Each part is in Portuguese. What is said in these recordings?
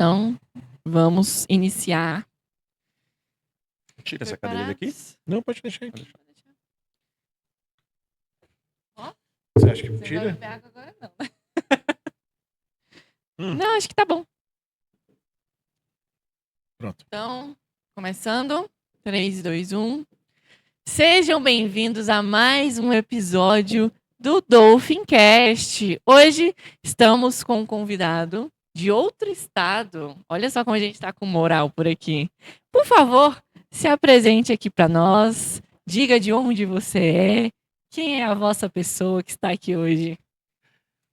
Então, vamos iniciar. Tira essa cadeira daqui. Não, pode deixar aqui. Ó, Você acha que você vai tira? beber água agora? Não. Não, acho que tá bom. Pronto. Então, começando. 3, 2, 1. Sejam bem-vindos a mais um episódio do Dolphincast. Hoje estamos com um convidado de outro estado. Olha só como a gente está com moral por aqui. Por favor, se apresente aqui para nós. Diga de onde você é. Quem é a vossa pessoa que está aqui hoje?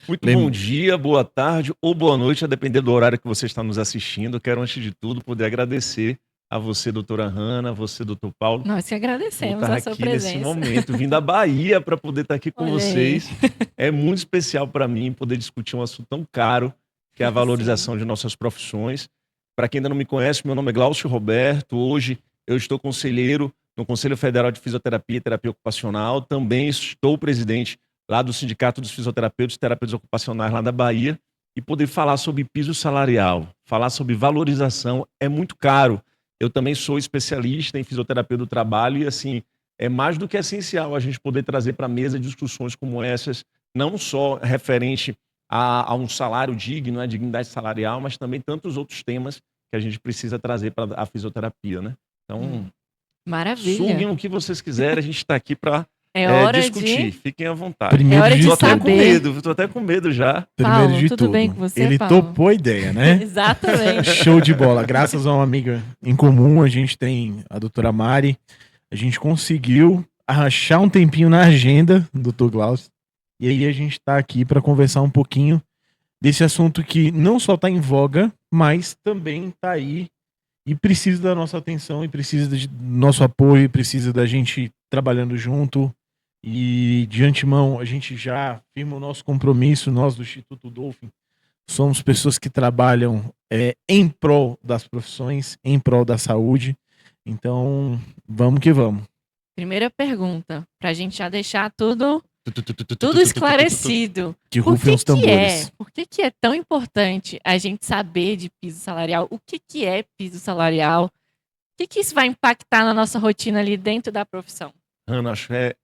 Muito bom dia, boa tarde ou boa noite, a depender do horário que você está nos assistindo. Quero, antes de tudo, poder agradecer a você, doutora Hanna, a você, doutor Paulo. Nós que agradecemos por estar a sua aqui presença. nesse momento, vindo da Bahia para poder estar aqui com Olha aí. vocês. É muito especial para mim poder discutir um assunto tão caro, que é a valorização de nossas profissões. Para quem ainda não me conhece, meu nome é Glaucio Roberto. Hoje eu estou conselheiro no Conselho Federal de Fisioterapia e Terapia Ocupacional. Também estou presidente lá do Sindicato dos Fisioterapeutas e Terapeutas Ocupacionais lá da Bahia. E poder falar sobre piso salarial, falar sobre valorização é muito caro. Eu também sou especialista em fisioterapia do trabalho e, assim, é mais do que essencial a gente poder trazer para a mesa discussões como essas, não só referente a um salário digno, a dignidade salarial, mas também tantos outros temas que a gente precisa trazer para a fisioterapia, né? Então, Maravilha. suguem o que vocês quiserem, a gente está aqui para É hora discutir. de... Fiquem à vontade. Primeiro É hora de de Tô até com saber. medo, tô até com medo já. Primeiro Paulo, de tudo tudo, bem com você, ele Paulo? topou a ideia, né? Exatamente. Show de bola. Graças a uma amiga em comum, a gente tem a doutora Mari. A gente conseguiu achar um tempinho na agenda do Dr. Glaucio. E aí a gente tá aqui para conversar um pouquinho desse assunto que não só tá em voga, mas também tá aí e precisa da nossa atenção, e precisa do nosso apoio, e precisa da gente trabalhando junto. E de antemão, a gente já firma o nosso compromisso, nós do Instituto Dolphin, somos pessoas que trabalham em prol das profissões, em prol da saúde. Então, vamos que vamos. Primeira pergunta, pra gente já deixar tudo esclarecido. Que Por rufem que os tambores. Por que é tão importante a gente saber de piso salarial? O que é piso salarial? O que isso vai impactar na nossa rotina ali dentro da profissão? Ana, acho que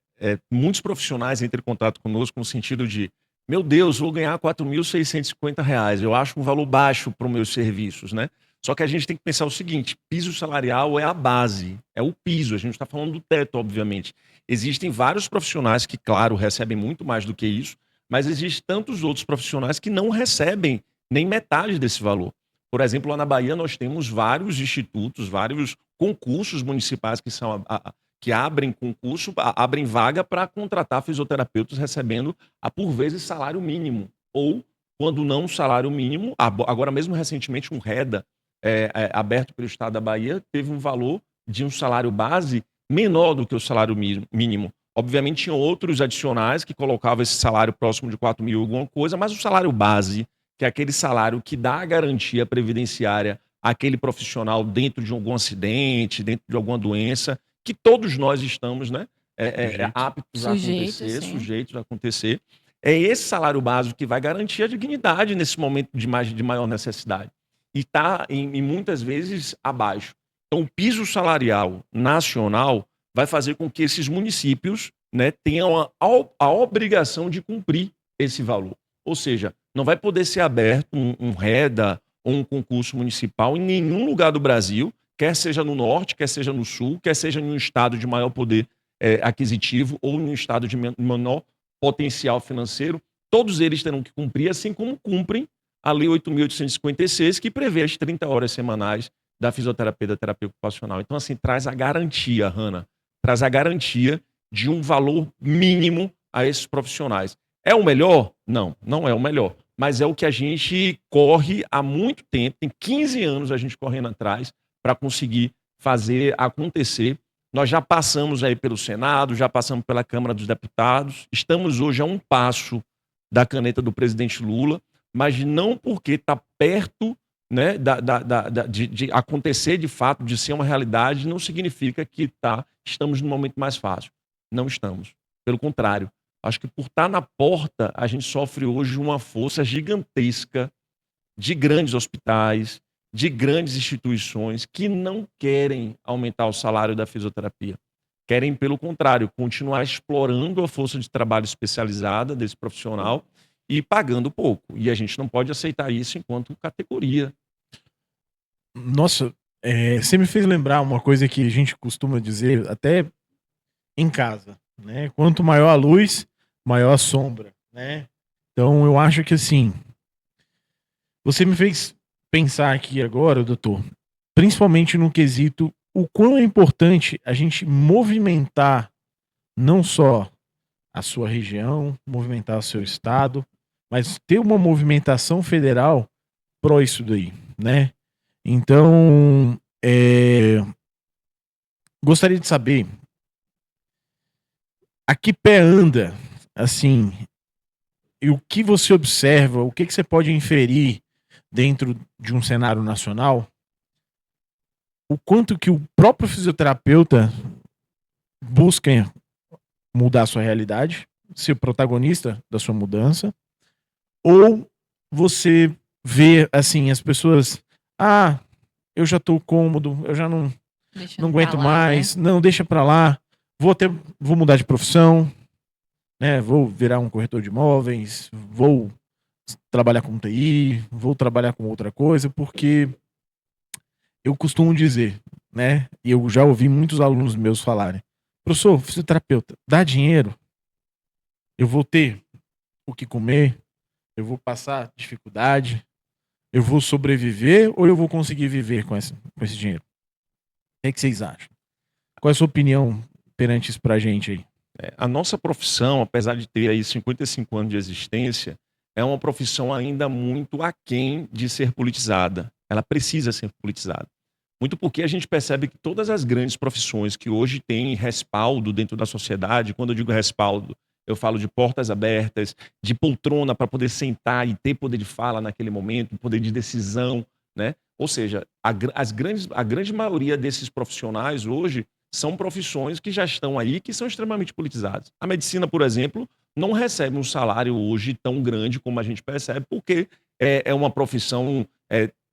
muitos profissionais entram em contato conosco no sentido de: meu Deus, vou ganhar R$ 4.650. Eu acho um valor baixo para os meus serviços, né? Só que a gente tem que pensar o seguinte: piso salarial é a base, é o piso. A gente está falando do teto, obviamente. Existem vários profissionais que, claro, recebem muito mais do que isso, mas existem tantos outros profissionais que não recebem nem metade desse valor. Por exemplo, lá na Bahia nós temos vários institutos, vários concursos municipais que são que abrem concurso, abrem vaga para contratar fisioterapeutas recebendo, por vezes, salário mínimo. Ou, quando não salário mínimo, agora mesmo recentemente um REDA aberto pelo Estado da Bahia teve um valor de um salário base menor do que o salário mínimo. Obviamente tinham outros adicionais que colocavam esse salário próximo de 4 mil alguma coisa, mas o salário base, que é aquele salário que dá a garantia previdenciária àquele profissional dentro de algum acidente, dentro de alguma doença, que todos nós estamos, né, aptos a acontecer, sujeitos a acontecer. É esse salário básico que vai garantir a dignidade nesse momento de maior necessidade. E está, muitas vezes, abaixo. Então, o piso salarial nacional vai fazer com que esses municípios, né, tenham a obrigação de cumprir esse valor. Ou seja, não vai poder ser aberto um REDA ou um concurso municipal em nenhum lugar do Brasil, quer seja no norte, quer seja no sul, quer seja em um estado de maior poder aquisitivo ou em um estado de menor potencial financeiro. Todos eles terão que cumprir, assim como cumprem a Lei 8.856, que prevê as 30 horas semanais da fisioterapia e da terapia ocupacional. Então, assim, traz a garantia, Hanna, traz a garantia de um valor mínimo a esses profissionais. É o melhor? Não, não é o melhor. Mas é o que a gente corre há muito tempo, tem 15 anos a gente correndo atrás para conseguir fazer acontecer. Nós já passamos aí pelo Senado, já passamos pela Câmara dos Deputados, estamos hoje a um passo da caneta do presidente Lula, mas não porque está perto, né, de acontecer de fato, de ser uma realidade, não significa que estamos no momento mais fácil. Não estamos. Pelo contrário, acho que por estar na porta, a gente sofre hoje uma força gigantesca de grandes hospitais, de grandes instituições que não querem aumentar o salário da fisioterapia. Querem, pelo contrário, continuar explorando a força de trabalho especializada desse profissional e pagando pouco. E a gente não pode aceitar isso enquanto categoria. Nossa, você me fez lembrar uma coisa que a gente costuma dizer até em casa, né? Quanto maior a luz, maior a sombra, né? Então eu acho que assim, você me fez pensar aqui agora, doutor, principalmente no quesito o quão é importante a gente movimentar não só a sua região, movimentar o seu estado, mas ter uma movimentação federal pró isso daí, né? Então, gostaria de saber a que pé anda, assim, e o que você observa, o que você pode inferir dentro de um cenário nacional, o quanto que o próprio fisioterapeuta busca mudar a sua realidade, ser o protagonista da sua mudança, ou você vê, assim, as pessoas, eu já tô cômodo, eu já não aguento mais, não, deixa pra lá, vou mudar de profissão, né, vou virar um corretor de imóveis, vou trabalhar com TI, vou trabalhar com outra coisa, porque eu costumo dizer, né, e eu já ouvi muitos alunos meus falarem, professor, fisioterapeuta, dá dinheiro, eu vou ter o que comer, eu vou passar dificuldade, eu vou sobreviver ou eu vou conseguir viver com esse dinheiro? O que vocês acham? Qual é a sua opinião perante isso pra gente aí? A nossa profissão, apesar de ter aí 55 anos de existência, é uma profissão ainda muito aquém de ser politizada. Ela precisa ser politizada. Muito porque a gente percebe que todas as grandes profissões que hoje têm respaldo dentro da sociedade, quando eu digo respaldo, eu falo de portas abertas, de poltrona para poder sentar e ter poder de fala naquele momento, poder de decisão, né? Ou seja, a grande maioria desses profissionais hoje são profissões que já estão aí, que são extremamente politizadas. A medicina, por exemplo, não recebe um salário hoje tão grande como a gente percebe, porque é uma profissão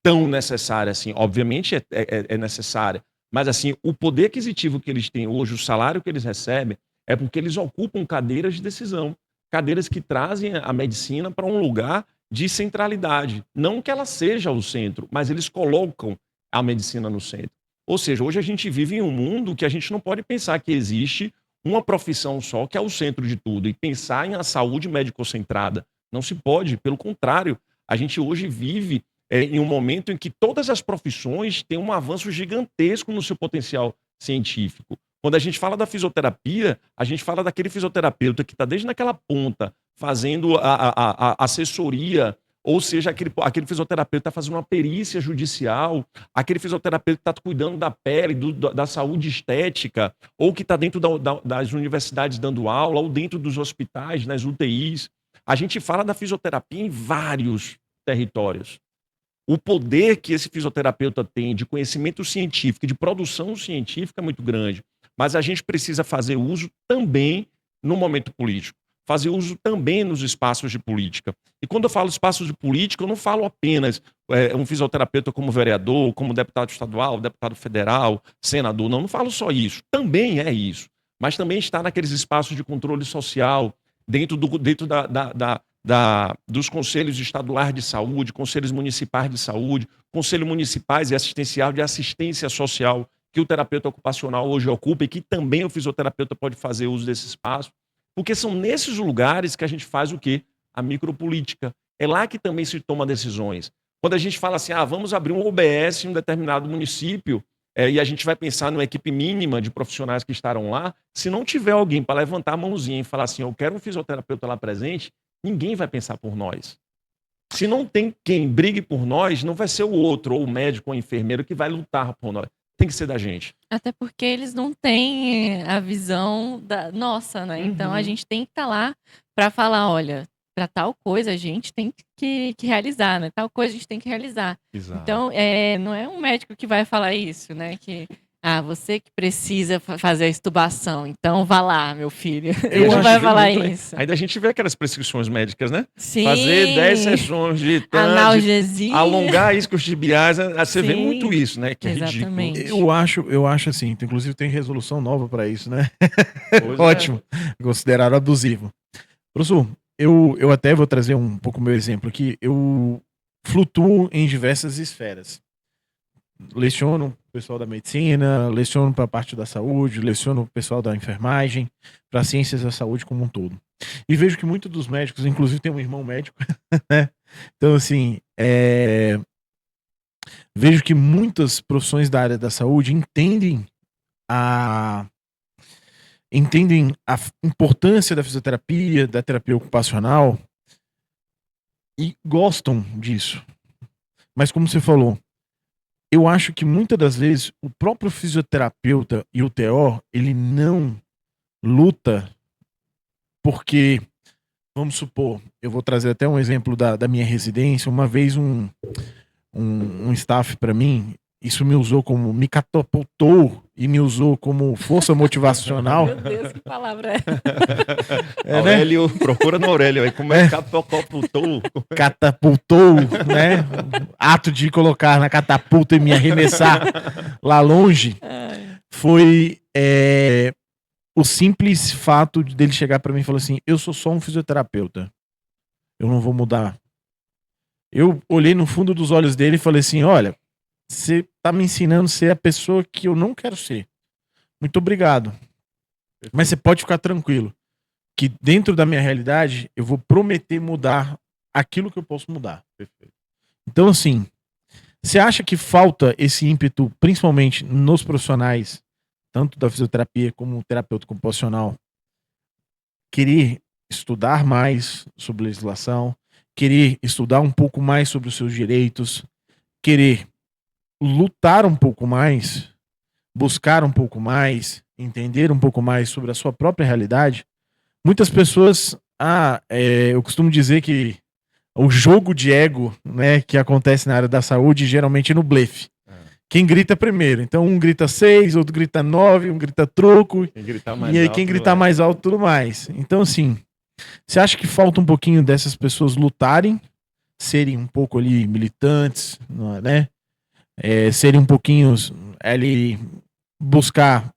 tão necessária assim. Obviamente é necessária, mas assim, o poder aquisitivo que eles têm hoje, o salário que eles recebem, é porque eles ocupam cadeiras de decisão, cadeiras que trazem a medicina para um lugar de centralidade. Não que ela seja o centro, mas eles colocam a medicina no centro. Ou seja, hoje a gente vive em um mundo que a gente não pode pensar que existe uma profissão só que é o centro de tudo e pensar em a saúde médico-centrada. Não se pode, pelo contrário. A gente hoje vive em um momento em que todas as profissões têm um avanço gigantesco no seu potencial científico. Quando a gente fala da fisioterapia, a gente fala daquele fisioterapeuta que está desde naquela ponta fazendo a assessoria, ou seja, aquele fisioterapeuta está fazendo uma perícia judicial, aquele fisioterapeuta que está cuidando da pele, da saúde estética, ou que está dentro das universidades dando aula, ou dentro dos hospitais, nas UTIs. A gente fala da fisioterapia em vários territórios. O poder que esse fisioterapeuta tem de conhecimento científico, de produção científica é muito grande. Mas a gente precisa fazer uso também no momento político. Fazer uso também nos espaços de política. E quando eu falo espaços de política, eu não falo apenas um fisioterapeuta como vereador, como deputado estadual, deputado federal, senador. Não falo só isso. Também é isso. Mas também está naqueles espaços de controle social, dentro dos conselhos estaduais de saúde, conselhos municipais de saúde, conselho municipais e assistencial de assistência social, que o terapeuta ocupacional hoje ocupa e que também o fisioterapeuta pode fazer uso desse espaço. Porque são nesses lugares que a gente faz o quê? A micropolítica. É lá que também se toma decisões. Quando a gente fala assim, vamos abrir um OBS em um determinado município, e a gente vai pensar numa equipe mínima de profissionais que estarão lá, se não tiver alguém para levantar a mãozinha e falar assim, eu quero um fisioterapeuta lá presente, ninguém vai pensar por nós. Se não tem quem brigue por nós, não vai ser o outro, ou o médico ou o enfermeiro que vai lutar por nós. Tem que ser da gente. Até porque eles não têm a visão da nossa, né? Então a gente tem que estar lá para falar, olha, para tal coisa a gente tem que realizar, né? Tal coisa a gente tem que realizar. Exato. Então, não é um médico que vai falar isso, né? Que você que precisa fazer a extubação, então vá lá, meu filho. Eu Ele não acho vai que falar muito, né? isso. Ainda a gente vê aquelas prescrições médicas, né? Sim. Fazer 10 sessões de analgesia. alongar isquios tibiais. Você vê Sim, muito isso, né? Que é exatamente. ridículo. Eu acho assim, inclusive tem resolução nova para isso, né? Pois Ótimo. Considerado abusivo. Professor, eu até vou trazer um pouco o meu exemplo aqui. Eu flutuo em diversas esferas. Leciono o pessoal da medicina, leciono para a parte da saúde, leciono o pessoal da enfermagem, para ciências da saúde como um todo. E vejo que muitos dos médicos, inclusive tem um irmão médico, né? Então, assim, vejo que muitas profissões da área da saúde entendem a importância da fisioterapia, da terapia ocupacional e gostam disso. Mas como você falou, eu acho que muitas das vezes o próprio fisioterapeuta e o TO, ele não luta porque, vamos supor, eu vou trazer até um exemplo da minha residência. Uma vez um staff para mim, isso me catapultou e me usou como força motivacional. Meu Deus, que palavra é? Aurélio, né? Procura no Aurélio aí, como é que catapultou? Catapultou, né? Ato de colocar na catapulta e me arremessar lá longe foi o simples fato dele chegar para mim e falar assim: eu sou só um fisioterapeuta, eu não vou mudar. Eu olhei no fundo dos olhos dele e falei assim: olha, você tá me ensinando a ser a pessoa que eu não quero ser. Muito obrigado. Mas você pode ficar tranquilo que dentro da minha realidade eu vou prometer mudar aquilo que eu posso mudar. Perfeito. Então, assim, você acha que falta esse ímpeto, principalmente nos profissionais, tanto da fisioterapia como terapeuta ocupacional, querer estudar mais sobre legislação, querer estudar um pouco mais sobre os seus direitos, querer lutar um pouco mais, buscar um pouco mais, entender um pouco mais sobre a sua própria realidade? Muitas pessoas, eu costumo dizer que o jogo de ego, né, que acontece na área da saúde, geralmente é no blefe. Quem grita primeiro. Então, um grita 6, outro grita 9, um grita troco. E aí, quem gritar mais alto, tudo mais. Então, assim, você acha que falta um pouquinho dessas pessoas lutarem, serem um pouco ali militantes, né? Serem um pouquinho ali, buscar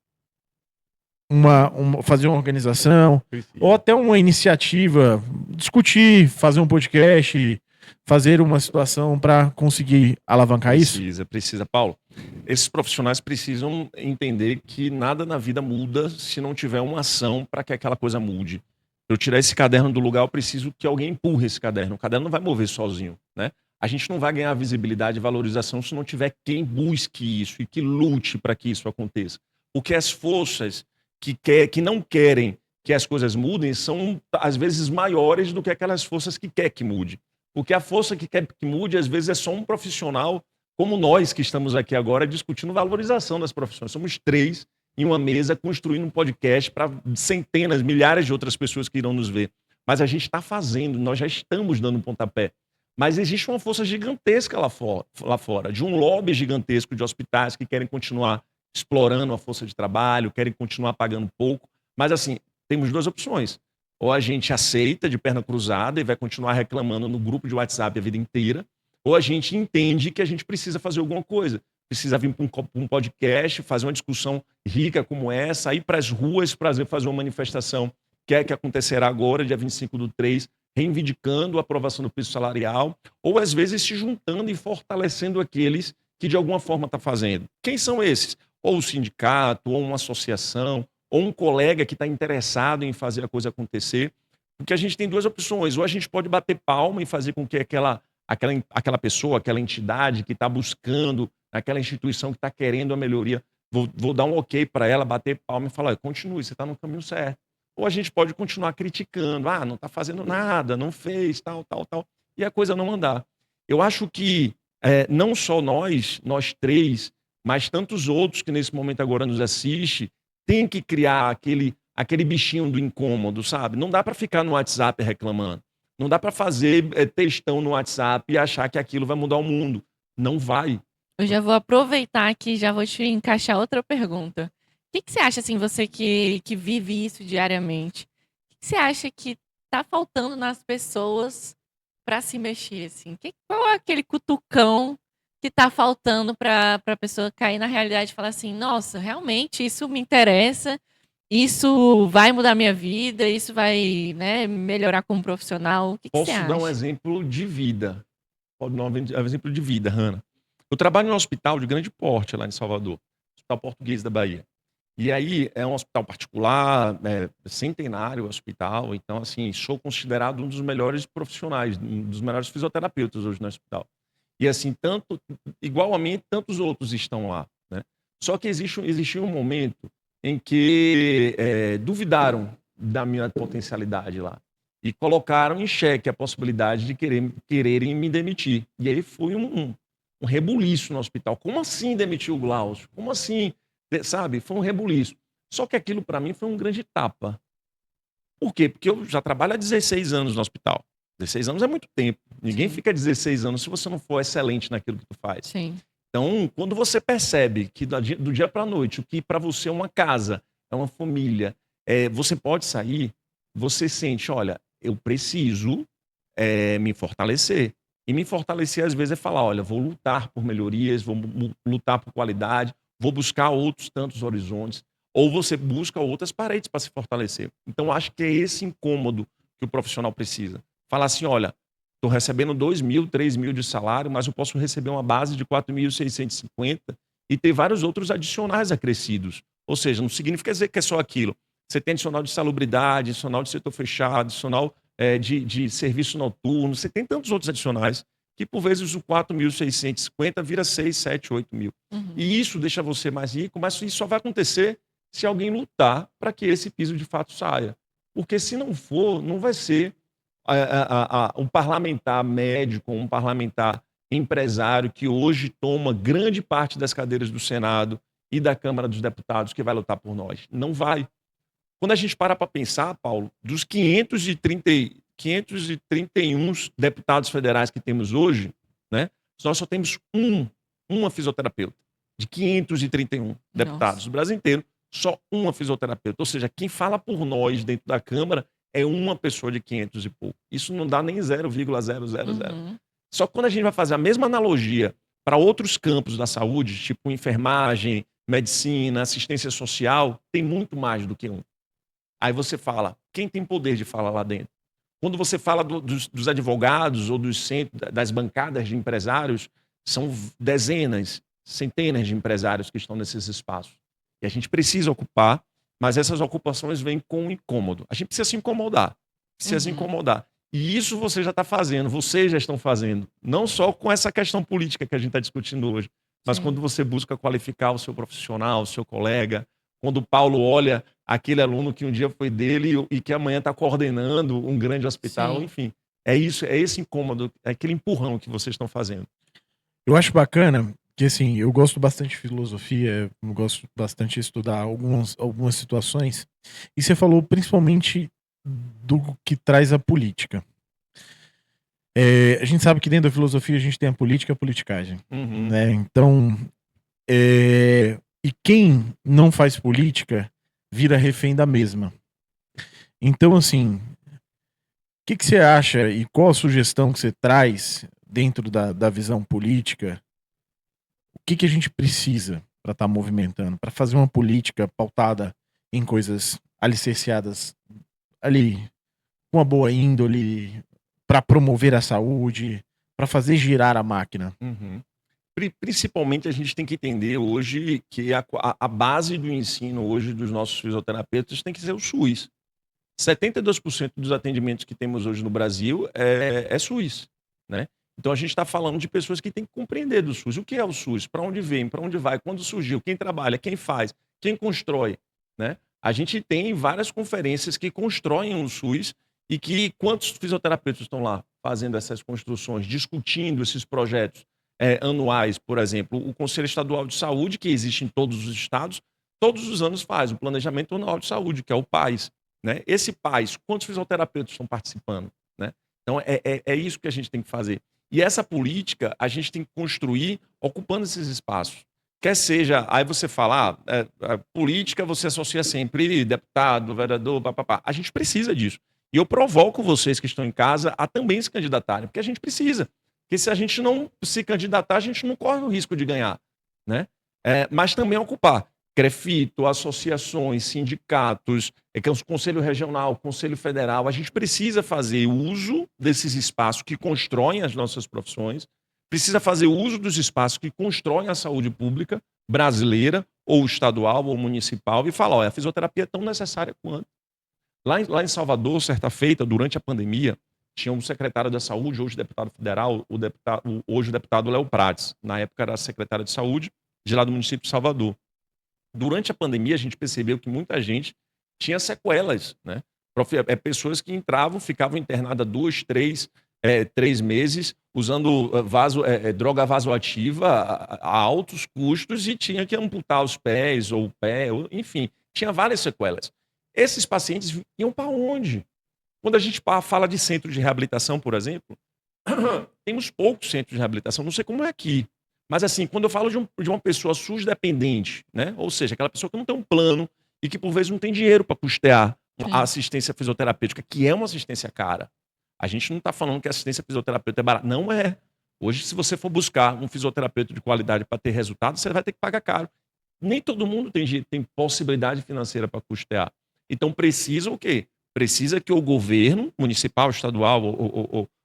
fazer uma organização, ou até uma iniciativa, discutir, fazer um podcast, fazer uma situação para conseguir alavancar isso? Precisa. Paulo, esses profissionais precisam entender que nada na vida muda se não tiver uma ação para que aquela coisa mude. Eu tirar esse caderno do lugar, eu preciso que alguém empurre esse caderno. O caderno não vai mover sozinho, né? A gente não vai ganhar visibilidade e valorização se não tiver quem busque isso e que lute para que isso aconteça. Porque as forças que não querem que as coisas mudem são, às vezes, maiores do que aquelas forças que querem que mude. Porque a força que quer que mude, às vezes, é só um profissional, como nós que estamos aqui agora discutindo valorização das profissões. Somos 3 em uma mesa construindo um podcast para centenas, milhares de outras pessoas que irão nos ver. Mas a gente está fazendo, nós já estamos dando um pontapé. Mas existe uma força gigantesca lá fora, de um lobby gigantesco de hospitais que querem continuar explorando a força de trabalho, querem continuar pagando pouco. Mas, assim, temos 2 opções. Ou a gente aceita de perna cruzada e vai continuar reclamando no grupo de WhatsApp a vida inteira, ou a gente entende que a gente precisa fazer alguma coisa. Precisa vir para um podcast, fazer uma discussão rica como essa, ir para as ruas para fazer uma manifestação que acontecerá agora, dia 25/3, reivindicando a aprovação do piso salarial, ou às vezes se juntando e fortalecendo aqueles que de alguma forma estão fazendo. Quem são esses? Ou o sindicato, ou uma associação, ou um colega que está interessado em fazer a coisa acontecer. Porque a gente tem 2 opções. Ou a gente pode bater palma e fazer com que aquela pessoa, aquela entidade que está buscando, aquela instituição que está querendo a melhoria, vou dar um ok para ela, bater palma e falar: continue, você está no caminho certo. Ou a gente pode continuar criticando: não está fazendo nada, não fez, tal, e a coisa não andar. Eu acho que não só nós 3, mas tantos outros que nesse momento agora nos assistem, tem que criar aquele bichinho do incômodo, sabe? Não dá para ficar no WhatsApp reclamando. Não dá para fazer textão no WhatsApp e achar que aquilo vai mudar o mundo. Não vai. Eu já vou aproveitar aqui e já vou te encaixar outra pergunta. O que que você acha, assim, você que vive isso diariamente? O que que você acha que tá faltando nas pessoas para se mexer, assim? Qual é aquele cutucão que tá faltando para a pessoa cair na realidade e falar assim, nossa, realmente isso me interessa, isso vai mudar minha vida, isso vai, né, melhorar como profissional. O que que você Posso dar um acha? exemplo de vida. Pode dar um exemplo de vida, Hanna. Eu trabalho em um hospital de grande porte lá em Salvador, Hospital Português da Bahia. E aí é um hospital particular, centenário hospital, então assim, sou considerado um dos melhores profissionais, um dos melhores fisioterapeutas hoje no hospital. E assim, tanto igual a mim, tantos outros estão lá, né? Só que existiu um momento em que duvidaram da minha potencialidade lá e colocaram em xeque a possibilidade de quererem me demitir. E aí foi um rebuliço no hospital. Como assim demitiu o Glaucio? Como assim? Sabe? Foi um rebuliço. Só que aquilo para mim foi um grande tapa. Por quê? Porque eu já trabalho há 16 anos no hospital. 16 anos é muito tempo. Ninguém Sim, fica 16 anos se você não for excelente naquilo que tu faz. sim. Então, quando você percebe que do dia para a noite, o que para você é uma casa, é uma família, você pode sair, você sente, olha, eu preciso me fortalecer. E me fortalecer, às vezes, é falar, olha, vou lutar por melhorias, vou lutar por qualidade, vou buscar outros tantos horizontes, ou você busca outras paredes para se fortalecer. Então, acho que é esse incômodo que o profissional precisa. Falar assim, olha, estou recebendo 2.000, 3.000 de salário, mas eu posso receber uma base de 4.650 e ter vários outros adicionais acrescidos. Ou seja, não significa dizer que é só aquilo. Você tem adicional de salubridade, adicional de setor fechado, adicional de serviço noturno, você tem tantos outros adicionais que, por vezes, o 4.650 vira 6, 7, 8 mil. Uhum. E isso deixa você mais rico, mas isso só vai acontecer se alguém lutar para que esse piso de fato saia. Porque se não for, não vai ser um parlamentar médico, um parlamentar empresário que hoje toma grande parte das cadeiras do Senado e da Câmara dos Deputados que vai lutar por nós. Não vai. Quando a gente para pensar, Paulo, dos 531 deputados federais que temos hoje, né, nós só temos uma fisioterapeuta. De 531 deputados Nossa. do Brasil inteiro, só uma fisioterapeuta. Ou seja, quem fala por nós dentro da Câmara é uma pessoa de 500 e pouco. Isso não dá nem 0,000. Uhum. Só que quando a gente vai fazer a mesma analogia para outros campos da saúde, tipo enfermagem, medicina, assistência social, tem muito mais do que um. Aí você fala, quem tem poder de falar lá dentro? Quando você fala dos advogados ou das bancadas de empresários, são dezenas, centenas de empresários que estão nesses espaços. E a gente precisa ocupar, mas essas ocupações vêm com incômodo. A gente precisa se incomodar. Precisa se Uhum. incomodar. E isso você já está fazendo, vocês já estão fazendo. Não só com essa questão política que a gente está discutindo hoje, mas Sim. quando você busca qualificar o seu profissional, o seu colega, quando o Paulo olha aquele aluno que um dia foi dele e que amanhã está coordenando um grande hospital, Sim. enfim. É isso, é esse incômodo, é aquele empurrão que vocês estão fazendo. Eu acho bacana que, assim, eu gosto bastante de filosofia, eu gosto bastante de estudar algumas situações, e você falou principalmente do que traz a política. A gente sabe que dentro da filosofia a gente tem a política e a politicagem, Uhum, né? Então, e quem não faz política vira refém da mesma. Então, assim, o que você acha e qual a sugestão que você traz dentro da visão política? O que a gente precisa para estar movimentando, para fazer uma política pautada em coisas alicerciadas ali, com uma boa índole, para promover a saúde, para fazer girar a máquina? uhum. Principalmente a gente tem que entender hoje que a base do ensino hoje dos nossos fisioterapeutas tem que ser o SUS. 72% dos atendimentos que temos hoje no Brasil é SUS, né? Então a gente está falando de pessoas que têm que compreender do SUS. O que é o SUS? Para onde vem? Para onde vai? Quando surgiu? Quem trabalha? Quem faz? Quem constrói? Né? A gente tem várias conferências que constroem o SUS e que quantos fisioterapeutas estão lá fazendo essas construções, discutindo esses projetos anuais, por exemplo. O Conselho Estadual de Saúde, que existe em todos os estados, todos os anos faz o Planejamento Anual de Saúde, que é o PAS. Né? Esse PAS, quantos fisioterapeutas estão participando? Né? Então, é isso que a gente tem que fazer. E essa política a gente tem que construir ocupando esses espaços. Quer seja, aí você fala, a política você associa sempre deputado, vereador, papapá. A gente precisa disso. E eu provoco vocês que estão em casa a também se candidatarem, porque a gente precisa. Porque se a gente não se candidatar, a gente não corre o risco de ganhar, né? Mas também ocupar. CREFITO, associações, sindicatos, que é o Conselho Regional, Conselho Federal, a gente precisa fazer uso desses espaços que constroem as nossas profissões, precisa fazer uso dos espaços que constroem a saúde pública brasileira, ou estadual, ou municipal, e falar, olha, a fisioterapia é tão necessária quanto. Lá em Salvador, certa feita, durante a pandemia, tinha um secretário da saúde, hoje deputado federal, hoje o deputado Léo Prates, na época era secretário de saúde, de lá do município de Salvador. Durante a pandemia, a gente percebeu que muita gente tinha sequelas, né? Pessoas que entravam, ficavam internadas 2, 3 meses, usando droga vasoativa a altos custos e tinha que amputar os pés ou o pé, enfim, tinha várias sequelas. Esses pacientes iam para onde? Quando a gente fala de centro de reabilitação, por exemplo, temos poucos centros de reabilitação, não sei como é aqui. Mas assim, quando eu falo de uma pessoa SUS dependente, né? Ou seja, aquela pessoa que não tem um plano e que por vezes não tem dinheiro para custear a assistência fisioterapêutica, que é uma assistência cara. A gente não está falando que a assistência fisioterapêutica é barata. Não é. Hoje, se você for buscar um fisioterapeuta de qualidade para ter resultado, você vai ter que pagar caro. Nem todo mundo tem possibilidade financeira para custear. Então precisa o quê? Precisa que o governo municipal, estadual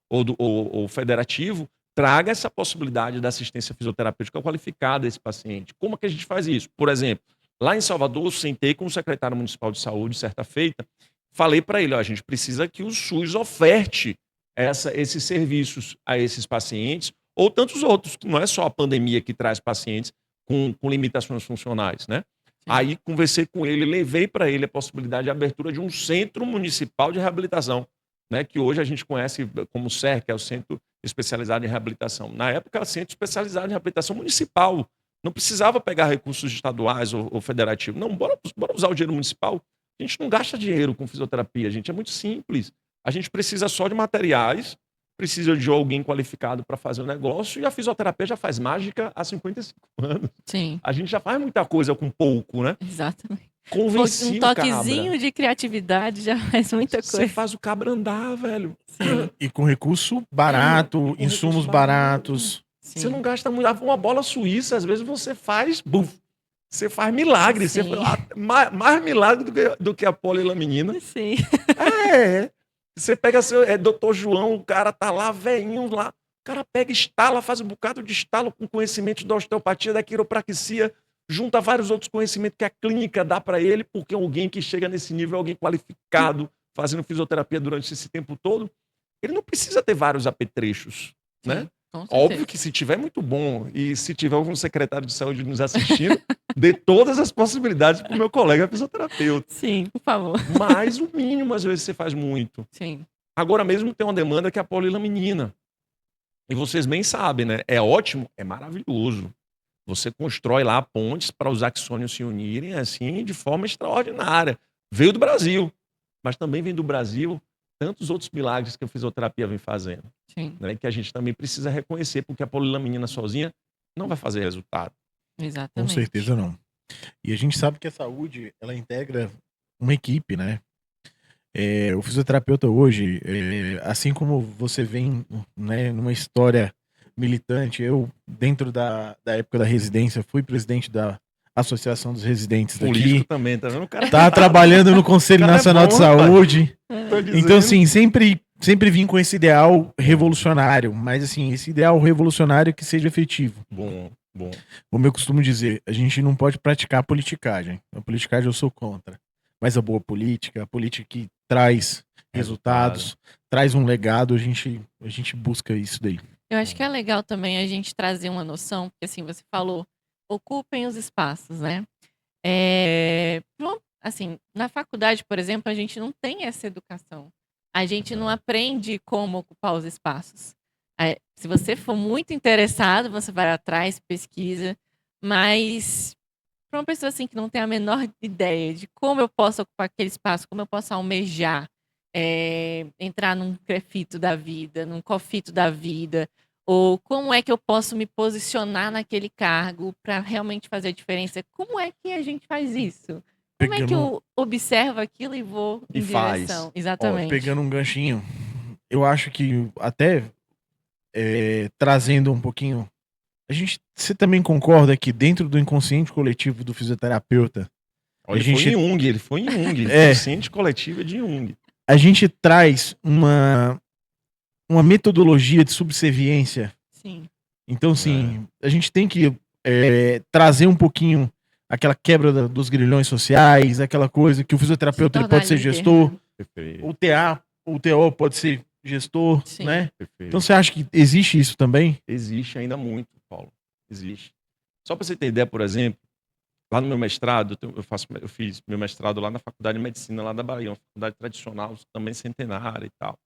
ou federativo traga essa possibilidade da assistência fisioterapêutica qualificada a esse paciente. Como é que a gente faz isso? Por exemplo, lá em Salvador, eu sentei com o secretário municipal de saúde, certa feita, falei para ele, a gente precisa que o SUS oferte esses serviços a esses pacientes, ou tantos outros, que não é só a pandemia que traz pacientes com limitações funcionais, né? Aí conversei com ele, levei para ele a possibilidade de abertura de um centro municipal de reabilitação, né, que hoje a gente conhece como CER, que é o Centro Especializado em Reabilitação. Na época, era Centro Especializado em Reabilitação Municipal. Não precisava pegar recursos estaduais ou federativos. Não, bora usar o dinheiro municipal. A gente não gasta dinheiro com fisioterapia, gente. É muito simples. A gente precisa só de materiais, precisa de alguém qualificado para fazer o negócio, e a fisioterapia já faz mágica há 55 anos. Sim. A gente já faz muita coisa com pouco, né? Exatamente. Convenci Um toquezinho de criatividade já faz muita coisa. Você faz o cabra andar, velho. Sim. E com recurso barato, com insumos recurso baratos. Sim. Você não gasta muito. Uma bola suíça, às vezes você faz. Buf, você faz milagre. Você mais milagre do que a polilaminina. Sim. Você pega doutor João, o cara tá lá, velhinho lá. O cara pega, estala, faz um bocado de estalo com conhecimento da osteopatia, da quiropraxia, junta vários outros conhecimentos que a clínica dá para ele, porque alguém que chega nesse nível, alguém qualificado, fazendo fisioterapia durante esse tempo todo, ele não precisa ter vários apetrechos, né? Óbvio que se tiver muito bom e se tiver algum secretário de saúde nos assistindo, dê todas as possibilidades para o meu colega fisioterapeuta. Sim, por favor. Mas o mínimo, às vezes, você faz muito. Sim. Agora mesmo tem uma demanda que é a polilaminina. E vocês bem sabem, né? É ótimo, é maravilhoso. Você constrói lá pontes para os axônios se unirem assim de forma extraordinária. Veio do Brasil, mas também vem do Brasil tantos outros milagres que a fisioterapia vem fazendo. Sim. Né? Que a gente também precisa reconhecer, porque a polilaminina sozinha não vai fazer resultado. Exatamente. Com certeza não. E a gente sabe que a saúde, ela integra uma equipe, né? O fisioterapeuta hoje, assim como você vem, né, numa história militante, eu, dentro da época da residência, fui presidente da Associação dos Residentes daqui. Político também, tá vendo? O cara Tá trabalhando no Conselho Nacional de Saúde. Então, assim, sempre vim com esse ideal revolucionário, mas, assim, esse ideal revolucionário que seja efetivo. Bom. Como eu costumo dizer, a gente não pode praticar politicagem. A politicagem eu sou contra. Mas a boa política, a política que traz resultados, traz um legado, a gente busca isso daí. Eu acho que é legal também a gente trazer uma noção, porque assim, você falou, ocupem os espaços, né? Assim, na faculdade, por exemplo, a gente não tem essa educação. A gente não aprende como ocupar os espaços. Se você for muito interessado, você vai atrás, pesquisa, mas para uma pessoa assim que não tem a menor ideia de como eu posso ocupar aquele espaço, como eu posso almejar, entrar num CREFITO da vida, num COFITO da vida, Ou como é que eu posso me posicionar naquele cargo para realmente fazer a diferença? Como é que a gente faz isso? Como é que eu observo aquilo e vou E em faz. direção? Exatamente. Pegando um ganchinho, eu acho que até trazendo um pouquinho. Você também concorda que dentro do inconsciente coletivo do fisioterapeuta, Olha, a gente- ele foi em Jung. É. Consciente coletivo é de Jung. a gente traz uma metodologia de subserviência. Sim. Então, assim, a gente tem que trazer um pouquinho aquela quebra dos grilhões sociais, aquela coisa que o fisioterapeuta ele tornar pode ser líder, gestor, né? Perfeito. o TO pode ser gestor, Sim. né? Perfeito. Então, você acha que existe isso também? Existe ainda muito, Paulo. Existe. Só para você ter ideia, por exemplo, lá no meu mestrado, eu fiz meu mestrado lá na Faculdade de Medicina, lá da Bahia, uma faculdade tradicional, também centenária e tal.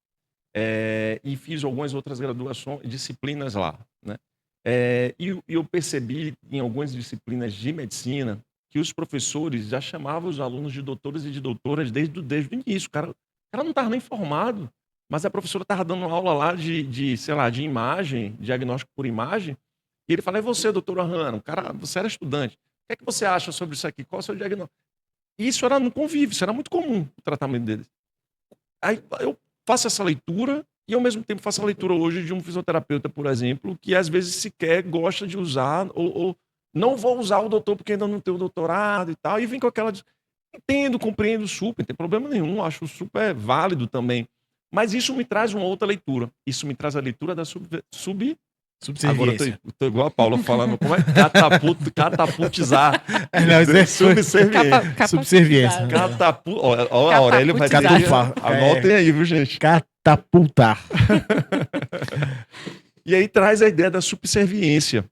E fiz algumas outras graduações, disciplinas lá, né? E eu percebi em algumas disciplinas de medicina que os professores já chamavam os alunos de doutores e de doutoras desde o início. O cara não estava nem formado, mas a professora estava dando aula lá sei lá, de imagem, diagnóstico por imagem, e ele fala: "É você, doutora Hanna, você era estudante. O que é que você acha sobre isso aqui? Qual é o seu diagnóstico?" Isso era no convívio, isso era muito comum, o tratamento deles. Aí eu faço essa leitura e, ao mesmo tempo, faço a leitura hoje de um fisioterapeuta, por exemplo, que às vezes sequer gosta de usar, ou não vou usar o doutor porque ainda não tenho doutorado e tal, e vem com aquela. Entendo, compreendo super, não tem problema nenhum, acho super válido também. Mas isso me traz uma outra leitura. Isso me traz a leitura da Agora Subserviência. eu tô igual a Paula falando, como é? Catapultizar. Subserviência. Subserviência. Ó, a Aurélio vai ter que... Catapultar. Anotem aí, viu, gente? Catapultar. E aí traz a ideia da subserviência.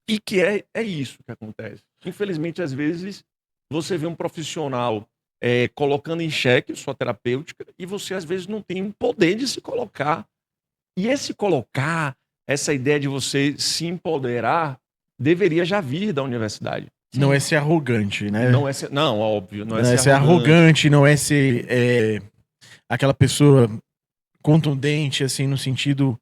E que é isso que acontece. Infelizmente, às vezes, você vê um profissional colocando em xeque sua terapêutica e você, às vezes, não tem o poder de se colocar. E esse colocar, essa ideia de você se empoderar, deveria já vir da universidade. Não é ser arrogante, né? Não, óbvio. Não Não é ser arrogante, não é ser aquela pessoa contundente, assim, no sentido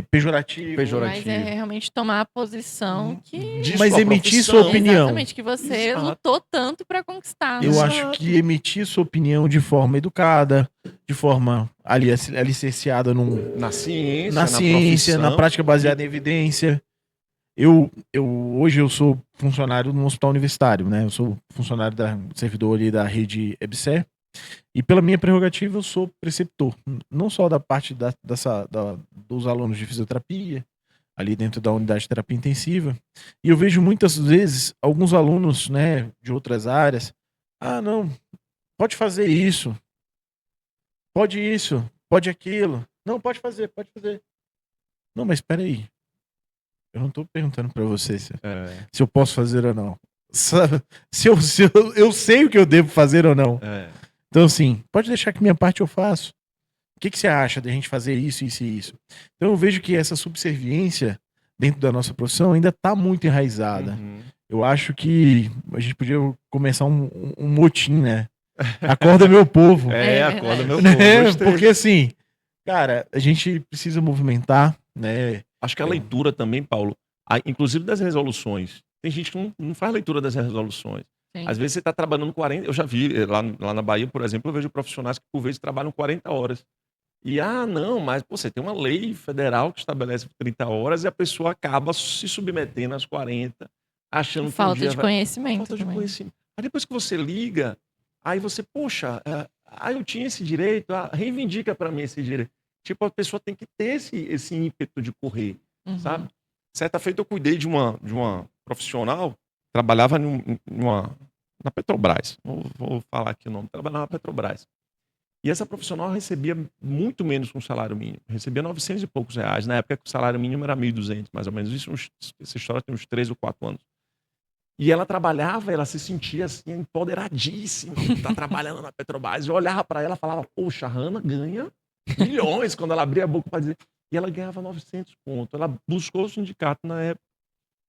pejorativo. Mas é realmente tomar a posição que... Mas emitir sua opinião. Exatamente, que você lutou tanto para conquistar. Eu né? acho que emitir sua opinião de forma educada, de forma alicerciada na ciência, na ciência, na prática baseada em evidência. Hoje eu sou funcionário no hospital universitário, né? Eu sou funcionário servidor ali da rede EBSER. E pela minha prerrogativa eu sou preceptor, não só da parte dos alunos de fisioterapia, ali dentro da unidade de terapia intensiva. E eu vejo muitas vezes alguns alunos, né, de outras áreas: "Ah, não, pode fazer isso, pode aquilo. Não, pode fazer. Não, mas espera aí. Eu não tô perguntando pra você se eu posso fazer ou não. Se eu sei o que eu devo fazer ou não. Então, assim, pode deixar que minha parte eu faço. O que você acha de a gente fazer isso, isso e isso?" Então eu vejo que essa subserviência dentro da nossa profissão ainda tá muito enraizada. Uhum. Eu acho que a gente podia começar um motim, né? Acorda meu povo. Acorda meu povo. Porque assim, cara, a gente precisa movimentar, né? Acho que a leitura também, Paulo, inclusive das resoluções. Tem gente que não faz leitura das resoluções. Sim. Às vezes você está trabalhando 40... Eu já vi, lá na Bahia, por exemplo, eu vejo profissionais que por vezes trabalham 40 horas. E, não, mas você tem uma lei federal que estabelece 30 horas e a pessoa acaba se submetendo às 40, achando que falta de conhecimento. Falta de conhecimento. Aí depois que você liga, aí você, poxa, eu tinha esse direito, reivindica para mim esse direito. Tipo, a pessoa tem que ter esse ímpeto de correr, sabe? Certa feita eu cuidei de uma profissional, trabalhava na Petrobras, vou falar aqui o nome, trabalhava na Petrobras. E essa profissional recebia muito menos que um salário mínimo, recebia 900 e poucos reais, na época que o salário mínimo era 1.200, mais ou menos, essa história tem uns 3 ou 4 anos. E ela trabalhava, ela se sentia assim, empoderadíssima, tá trabalhando na Petrobras, eu olhava para ela e falava: "Poxa, a Hanna ganha milhões", quando ela abria a boca para dizer, e ela ganhava 900 pontos. Ela buscou o sindicato na época,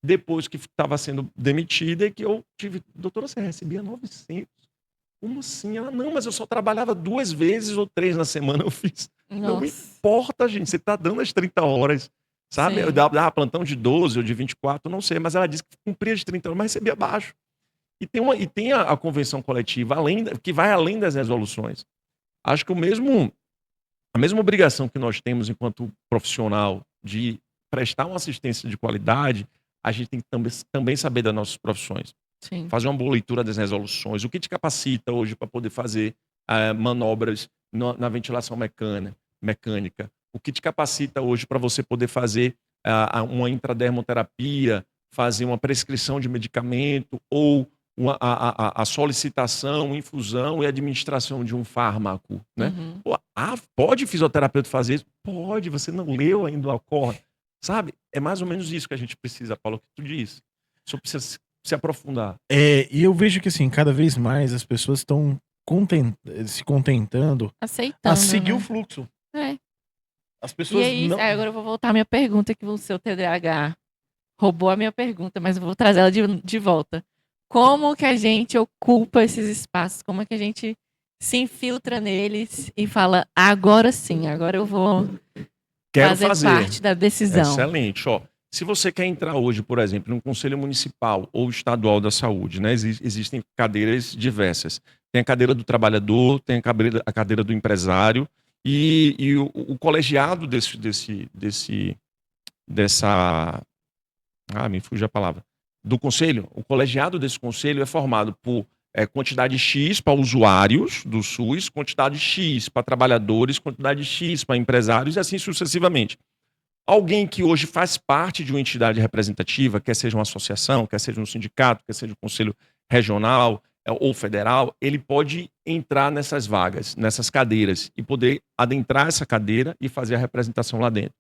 depois que estava sendo demitida, e que eu tive: "Doutora, você recebia 900? como assim? Ela, não, mas eu só trabalhava 2 vezes ou 3 na semana, eu fiz. Não Nossa. importa, gente, você tá dando as 30 horas, sabe? Eu Sim. dava plantão de 12 ou de 24, não sei, mas ela disse que cumpria as 30 horas, mas recebia baixo. E tem a convenção coletiva, que vai além das resoluções. Acho que a mesma obrigação que nós temos enquanto profissional de prestar uma assistência de qualidade, a gente tem que também saber das nossas profissões. Sim. Fazer uma boa leitura das resoluções. O que te capacita hoje para poder fazer manobras na ventilação mecânica? O que te capacita hoje para você poder fazer uma intradermoterapia, fazer uma prescrição de medicamento ou a solicitação, infusão e administração de um fármaco, né? Uhum. Pô, pode fisioterapeuta fazer isso? Pode, você não leu ainda o acordo, sabe? É mais ou menos isso que a gente precisa, Paulo, que tu disse. Só precisa se aprofundar. E eu vejo que, assim, cada vez mais as pessoas estão se contentando Aceitando, a seguir né? o fluxo. É. As E pessoas é isso. não... Agora eu vou voltar à minha pergunta, que o seu TDAH roubou a minha pergunta, mas eu vou trazer ela de volta. Como que a gente ocupa esses espaços? Como é que a gente se infiltra neles e fala, agora sim, agora eu vou Quero fazer fazer. parte da decisão. Excelente. Ó, se você quer entrar hoje, por exemplo, num conselho municipal ou estadual da saúde, né? Existem cadeiras diversas. Tem a cadeira do trabalhador, tem a cadeira do empresário e o colegiado me fugiu a palavra. Do conselho, o colegiado desse conselho é formado por quantidade X para usuários do SUS, quantidade X para trabalhadores, quantidade X para empresários e assim sucessivamente. Alguém que hoje faz parte de uma entidade representativa, quer seja uma associação, quer seja um sindicato, quer seja um conselho regional ou federal, ele pode entrar nessas vagas, nessas cadeiras e poder adentrar essa cadeira e fazer a representação lá dentro.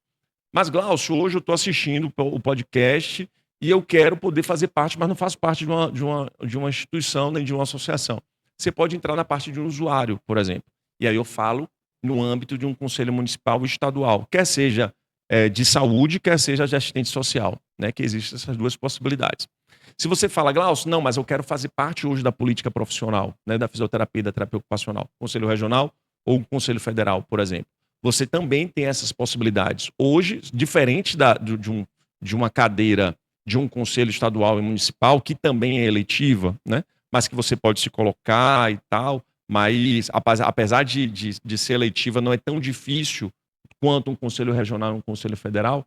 Mas, Glaucio, hoje eu estou assistindo o podcast e eu quero poder fazer parte, mas não faço parte de uma instituição nem de uma associação. Você pode entrar na parte de um usuário, por exemplo. E aí eu falo no âmbito de um conselho municipal ou estadual, quer seja de saúde, quer seja de assistente social, né? Que existem essas duas possibilidades. Se você fala, Glaucio, não, mas eu quero fazer parte hoje da política profissional, né? Da fisioterapia, da terapia ocupacional, conselho regional ou conselho federal, por exemplo. Você também tem essas possibilidades. Hoje, diferente de uma cadeira de um conselho estadual e municipal, que também é eletiva, né? Mas que você pode se colocar e tal, mas apesar de ser eletiva, não é tão difícil quanto um conselho regional e um conselho federal.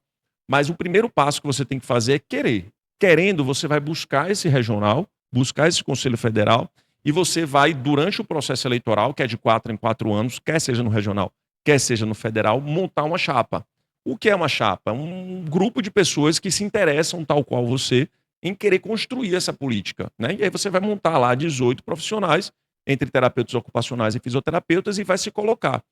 Mas o primeiro passo que você tem que fazer é querer. Querendo, você vai buscar esse regional, buscar esse conselho federal, e você vai, durante o processo eleitoral, que é de 4 em 4 anos, quer seja no regional, quer seja no federal, montar uma chapa. O que é uma chapa? Um grupo de pessoas que se interessam, tal qual você, em querer construir essa política, né? E aí você vai montar lá 18 profissionais, entre terapeutas ocupacionais e fisioterapeutas, e vai se colocar.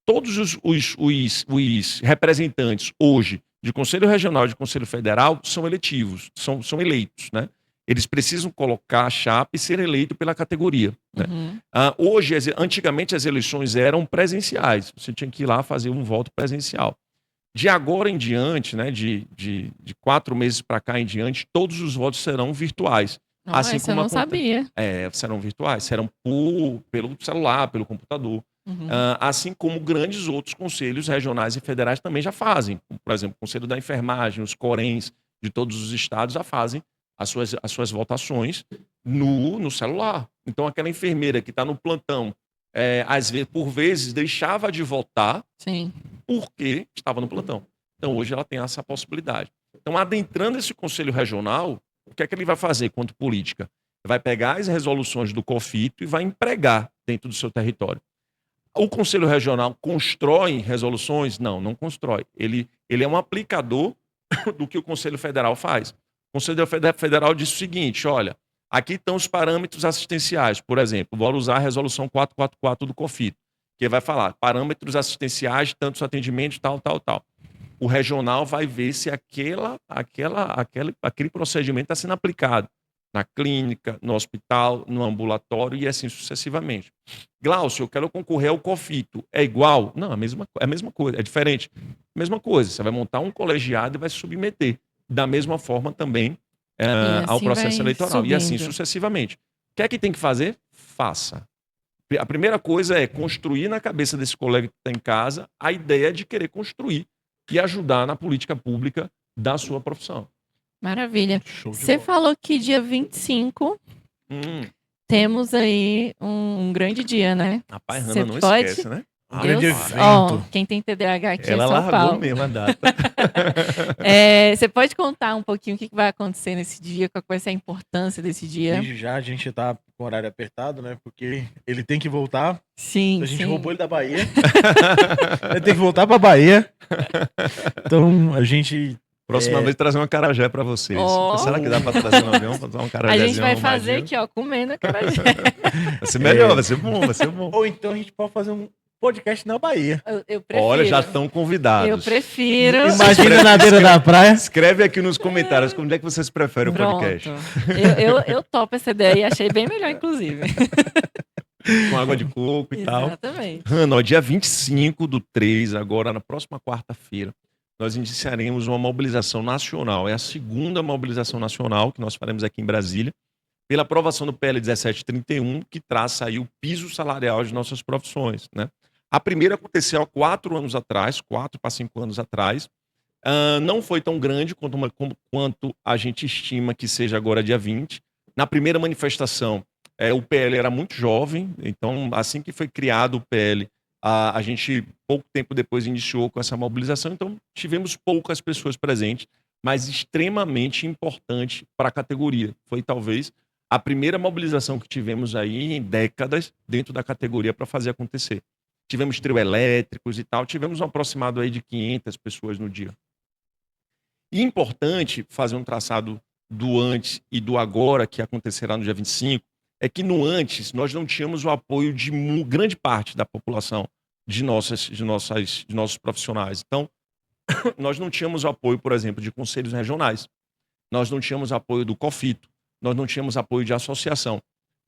Todos os representantes hoje de Conselho Regional e de Conselho Federal são eletivos, são eleitos, né? Eles precisam colocar a chapa e ser eleito pela categoria, né? Uhum. Hoje, antigamente as eleições eram presenciais, você tinha que ir lá fazer um voto presencial. De agora em diante, né, de 4 meses para cá em diante, todos os votos serão virtuais. Não, Assim essa eu como não sabia. serão virtuais, serão pelo celular, pelo computador. Uhum. Assim como grandes outros conselhos regionais e federais também já fazem. Por exemplo, o Conselho da Enfermagem, os CORENs de todos os estados já fazem as suas votações no celular. Então, aquela enfermeira que está no plantão, por vezes, deixava de votar Sim. porque estava no plantão. Então, hoje ela tem essa possibilidade. Então, adentrando esse conselho regional, o que é que ele vai fazer quanto política? Vai pegar as resoluções do COFITO e vai empregar dentro do seu território. O Conselho Regional constrói resoluções? Não constrói. Ele é um aplicador do que o Conselho Federal faz. O Conselho Federal diz o seguinte, olha, aqui estão os parâmetros assistenciais, por exemplo, vou usar a resolução 444 do COFITO, que vai falar parâmetros assistenciais, tantos atendimentos, tal. O regional vai ver se aquele procedimento está sendo aplicado na clínica, no hospital, no ambulatório e assim sucessivamente. Glaucio, eu quero concorrer ao COFITO. É igual? Não, é a mesma coisa, é diferente. Mesma coisa, você vai montar um colegiado e vai se submeter. Da mesma forma também E ao assim processo vai eleitoral. E assim subindo. sucessivamente. O que é que tem que fazer? Faça. A primeira coisa é construir na cabeça desse colega que está em casa a ideia de querer construir e ajudar na política pública da sua profissão. Maravilha. Show de Você bola. falou que dia 25 temos aí um grande dia, né? Rapaz, Cê Hanna não pode? esquece, né? Um grande Eu- evento. ó, quem tem TDAH aqui Ela é São largou Paulo. mesmo a data. Você pode contar um pouquinho o que vai acontecer nesse dia, qual vai ser a importância desse dia? Desde já a gente tá com o horário apertado, né? Porque ele tem que voltar. Sim, A gente sim. roubou ele da Bahia. Ele tem que voltar pra Bahia. Então a gente. Próxima vez trazer uma acarajé pra vocês. Ó. Será que dá pra trazer no avião? Pra dar um A acarajézinho gente vai fazer arrumadinho? aqui, ó, comendo acarajé. Vai ser melhor, vai ser bom, vai ser bom. Ou então a gente pode fazer um podcast na Bahia. Eu prefiro. Olha, já estão convidados. Eu prefiro. Imagina na beira da praia. Escreve aqui nos comentários como é que vocês preferem o Pronto. podcast. Eu topo essa ideia e achei bem melhor, inclusive. Com água de coco e tal. Exatamente. Hanna, ó, dia 25/3, agora na próxima quarta-feira, nós iniciaremos uma mobilização nacional. É a segunda mobilização nacional que nós faremos aqui em Brasília, pela aprovação do PL 1731, que traça aí o piso salarial de nossas profissões, né? A primeira aconteceu há 4 anos atrás, 4 para 5 anos atrás. Não foi tão grande quanto a gente estima que seja agora dia 20. Na primeira manifestação, o PL era muito jovem, então assim que foi criado o PL, a gente, pouco tempo depois, iniciou com essa mobilização, então tivemos poucas pessoas presentes, mas extremamente importante para a categoria. Foi talvez a primeira mobilização que tivemos aí em décadas dentro da categoria para fazer acontecer. Tivemos trio elétricos e tal, tivemos um aproximado aí de 500 pessoas no dia. E importante fazer um traçado do antes e do agora, que acontecerá no dia 25, é que no antes nós não tínhamos o apoio de grande parte da população, de nossos profissionais. Então, nós não tínhamos o apoio, por exemplo, de conselhos regionais, nós não tínhamos apoio do COFITO, nós não tínhamos apoio de associação.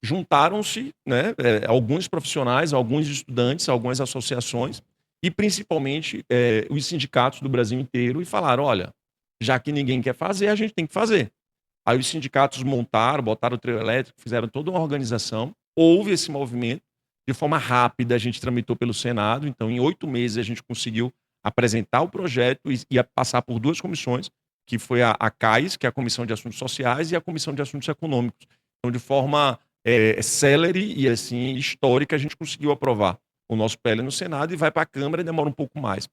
Juntaram-se, né, alguns profissionais, alguns estudantes, algumas associações e principalmente os sindicatos do Brasil inteiro e falaram, olha, já que ninguém quer fazer, a gente tem que fazer. Aí os sindicatos montaram, botaram o trio elétrico, fizeram toda uma organização, houve esse movimento, de forma rápida a gente tramitou pelo Senado, então em 8 meses a gente conseguiu apresentar o projeto e passar por 2 comissões, que foi a CAIS, que é a Comissão de Assuntos Sociais, e a Comissão de Assuntos Econômicos. Então, de forma célere e assim histórica, a gente conseguiu aprovar o nosso PL no Senado e vai para a Câmara e demora um pouco mais.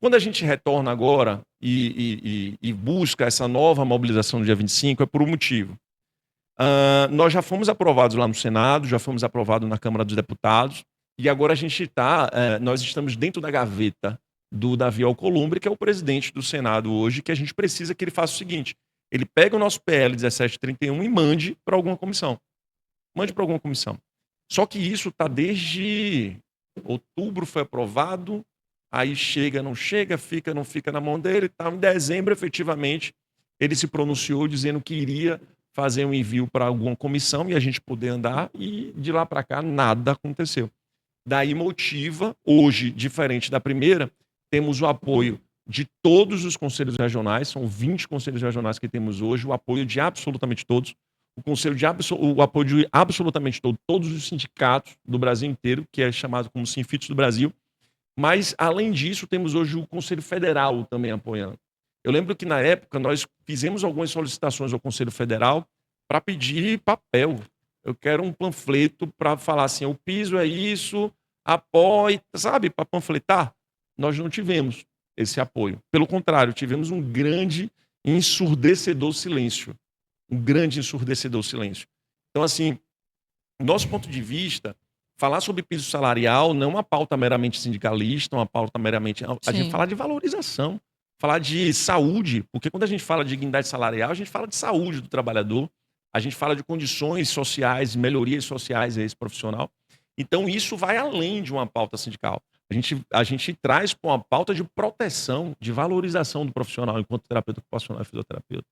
Quando a gente retorna agora e busca essa nova mobilização no dia 25, é por um motivo. Nós já fomos aprovados lá no Senado, já fomos aprovados na Câmara dos Deputados, e agora nós estamos dentro da gaveta do Davi Alcolumbre, que é o presidente do Senado hoje, que a gente precisa que ele faça o seguinte, ele pega o nosso PL 1731 e mande para alguma comissão. Mande para alguma comissão. Só que isso está desde outubro, foi aprovado, aí chega, não chega, fica, não fica na mão dele, tá? Em dezembro, efetivamente, ele se pronunciou dizendo que iria fazer um envio para alguma comissão e a gente poder andar, e de lá para cá nada aconteceu. Daí motiva, hoje, diferente da primeira, temos o apoio de todos os conselhos regionais, são 20 conselhos regionais que temos hoje, o apoio de absolutamente todos, o apoio de absolutamente todos os sindicatos do Brasil inteiro, que é chamado como Sindicatos do Brasil, mas, além disso, temos hoje o Conselho Federal também apoiando. Eu lembro que, na época, nós fizemos algumas solicitações ao Conselho Federal para pedir papel. Eu quero um panfleto para falar assim, o piso é isso, apoie, sabe, para panfletar. Nós não tivemos esse apoio. Pelo contrário, tivemos um grande ensurdecedor silêncio. Um grande ensurdecedor silêncio. Então, assim, nosso ponto de vista, falar sobre piso salarial não é uma pauta meramente sindicalista, uma pauta meramente... A gente fala de valorização, falar de saúde, porque quando a gente fala de dignidade salarial, a gente fala de saúde do trabalhador, a gente fala de condições sociais, melhorias sociais a esse profissional. Então, isso vai além de uma pauta sindical. A gente traz para uma pauta de proteção, de valorização do profissional enquanto terapeuta ocupacional e fisioterapeuta.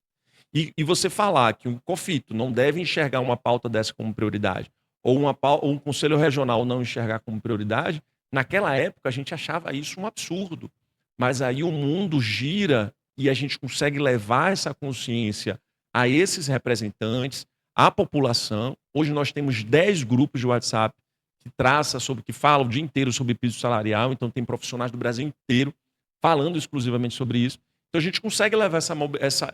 E você falar que um COFITO não deve enxergar uma pauta dessa como prioridade, ou um conselho regional não enxergar como prioridade, naquela época a gente achava isso um absurdo. Mas aí o mundo gira e a gente consegue levar essa consciência a esses representantes, à população. Hoje nós temos 10 grupos de WhatsApp traça sobre, que fala o dia inteiro sobre piso salarial, então tem profissionais do Brasil inteiro falando exclusivamente sobre isso. Então a gente consegue levar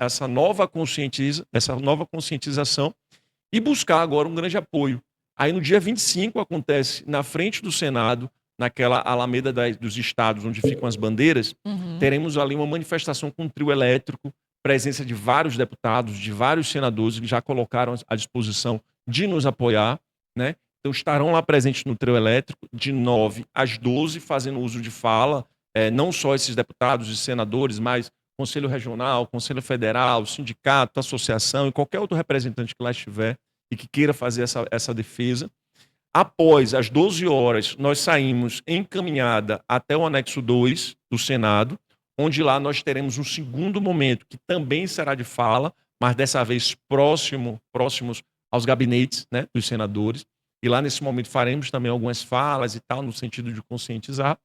essa nova conscientização e buscar agora um grande apoio. Aí no dia 25 acontece na frente do Senado, naquela Alameda dos Estados, onde ficam as bandeiras, teremos ali uma manifestação com um trio elétrico, presença de vários deputados, de vários senadores que já colocaram à disposição de nos apoiar, né? Então estarão lá presentes no trio elétrico, de 9 às 12, fazendo uso de fala, não só esses deputados e senadores, mas Conselho Regional, Conselho Federal, sindicato, associação e qualquer outro representante que lá estiver e que queira fazer essa defesa. Após as 12 horas, nós saímos em caminhada até o anexo 2 do Senado, onde lá nós teremos um segundo momento, que também será de fala, mas dessa vez próximos aos gabinetes, né, dos senadores. E lá nesse momento faremos também algumas falas e tal, no sentido de conscientizar.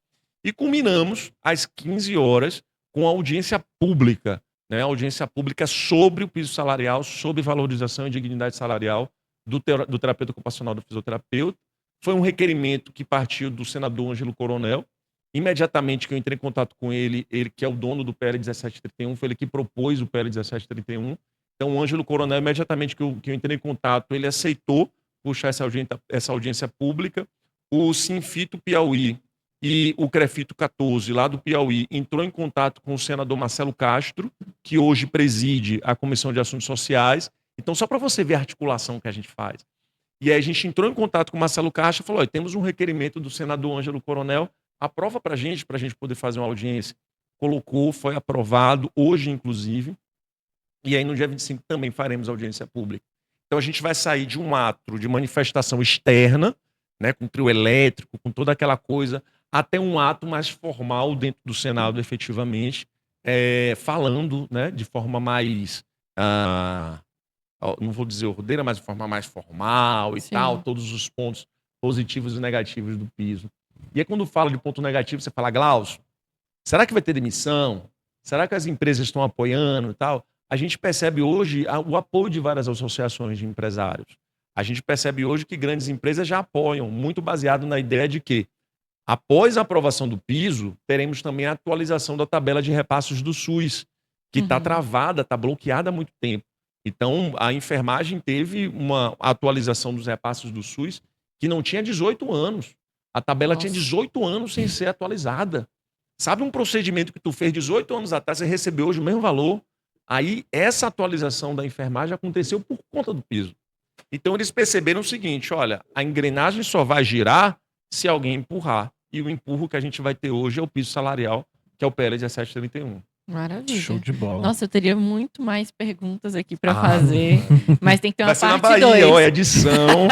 E culminamos às 15 horas com a audiência pública, né? A audiência pública sobre o piso salarial, sobre valorização e dignidade salarial do terapeuta ocupacional, do fisioterapeuta. Foi um requerimento que partiu do senador Ângelo Coronel. Imediatamente que eu entrei em contato com ele que é o dono do PL 1731, foi ele que propôs o PL 1731. Então o Ângelo Coronel, imediatamente que eu entrei em contato, ele aceitou puxar essa audiência pública. O Sinfito Piauí e o CREFITO 14, lá do Piauí, entrou em contato com o senador Marcelo Castro, que hoje preside a Comissão de Assuntos Sociais. Então, só para você ver a articulação que a gente faz. E aí a gente entrou em contato com o Marcelo Castro e falou, temos um requerimento do senador Ângelo Coronel, aprova para a gente poder fazer uma audiência. Colocou, foi aprovado, hoje inclusive. E aí no dia 25 também faremos audiência pública. Então a gente vai sair de um ato de manifestação externa, né, com trio elétrico, com toda aquela coisa, até um ato mais formal dentro do Senado, efetivamente, falando, né, de forma mais, não vou dizer ordeira, mas de forma mais formal e Sim. tal, todos os pontos positivos e negativos do piso. E aí quando fala de ponto negativo, você fala, Glaucio, será que vai ter demissão? Será que as empresas estão apoiando e tal? A gente percebe hoje o apoio de várias associações de empresários. A gente percebe hoje que grandes empresas já apoiam, muito baseado na ideia de que, após a aprovação do piso, teremos também a atualização da tabela de repassos do SUS, que está travada, está bloqueada há muito tempo. Então, a enfermagem teve uma atualização dos repassos do SUS que não tinha 18 anos. A tabela tinha 18 anos sem ser atualizada. Sabe um procedimento que tu fez 18 anos atrás, você recebeu hoje o mesmo valor? Aí, essa atualização da enfermagem aconteceu por conta do piso. Então, eles perceberam o seguinte, olha, a engrenagem só vai girar se alguém empurrar. E o empurro que a gente vai ter hoje é o piso salarial, que é o PL 1731. Maravilha. Show de bola. Nossa, eu teria muito mais perguntas aqui para fazer, mas tem que ter uma Vai ser na parte Bahia, 2. ó, edição.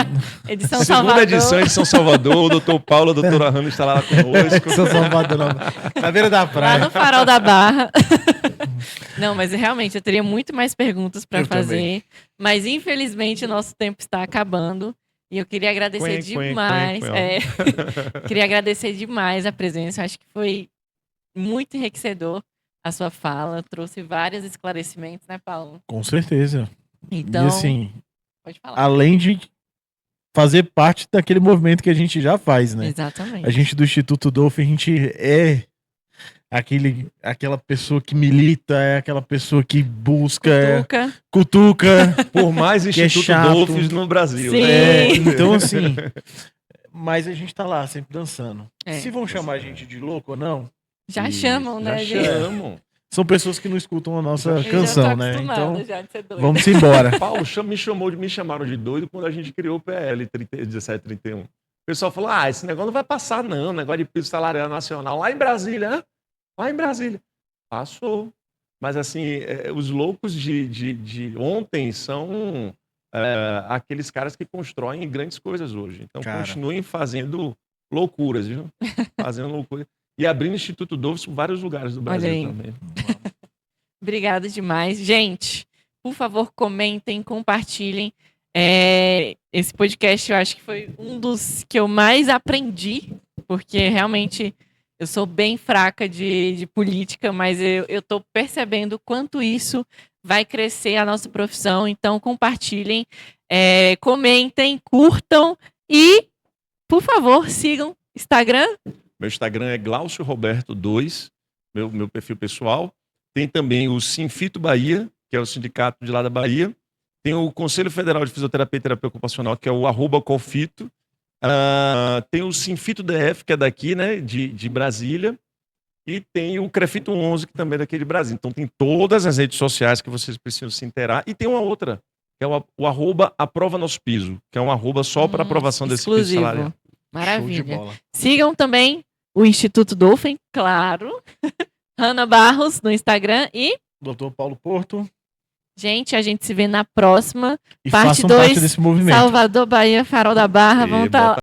Edição Segunda Salvador. edição, edição Salvador, o doutor Paulo, a doutora Ramos está lá conosco. São Salvador, na beira da Lá praia. no Farol da Barra. Não, mas realmente eu teria muito mais perguntas para Eu fazer, também. mas infelizmente o nosso tempo está acabando. E eu queria agradecer demais. Queria agradecer demais a presença. Acho que foi muito enriquecedor a sua fala. Trouxe vários esclarecimentos, né, Paulo? Com certeza. Então, E assim, pode falar. além de fazer parte daquele movimento que a gente já faz, né? Exatamente. A gente do Instituto Dolphin, a gente é aquela pessoa que milita, é aquela pessoa que busca, Tuca. cutuca. Por mais Que é Instituto chato. Dolphins no Brasil. Sim. Né? Então, assim, mas a gente tá lá, sempre dançando. É. Se vão chamar a gente de louco ou não, Já Isso, chamam, já né, gente? chamam. são pessoas que não escutam a nossa Eu já tô canção, né? acostumada Então, já de ser doida. vamos embora. Paulo me chamaram de doido quando a gente criou o PL 1731. O pessoal falou, esse negócio não vai passar não, negócio de piso salarial nacional. Lá em Brasília, né? Lá em Brasília. Passou. Mas assim, os loucos de ontem são aqueles caras que constroem grandes coisas hoje. Então, Cara. continuem fazendo loucuras, viu? Fazendo loucuras. E abrindo Instituto Dolphins em vários lugares do Brasil Olha aí. também. Obrigada demais. Gente, por favor, comentem, compartilhem. Esse podcast eu acho que foi um dos que eu mais aprendi, porque realmente eu sou bem fraca de política, mas eu tô percebendo quanto isso vai crescer a nossa profissão. Então, compartilhem, comentem, curtam e por favor, sigam Instagram. Meu Instagram é Glaucio Roberto 2, meu perfil pessoal. Tem também o Sinfito Bahia, que é o sindicato de lá da Bahia. Tem o Conselho Federal de Fisioterapia e Terapia Ocupacional, que é o @Colfito. Tem o Sinfito DF, que é daqui, né, de Brasília. E tem o Crefito 11, que também é daqui de Brasília. Então tem todas as redes sociais que vocês precisam se inteirar. E tem uma outra, que é o @aprova nosso piso, que é um arroba só para aprovação desse piso exclusivo. salarial. Show de Maravilha. bola. Sigam também o Instituto Dolphin, claro. Ana Barros no Instagram. E, Doutor Paulo Porto. gente, a gente se vê na próxima. E Parte façam 2, parte desse movimento. Salvador, Bahia, Farol da Barra. E Vamos estar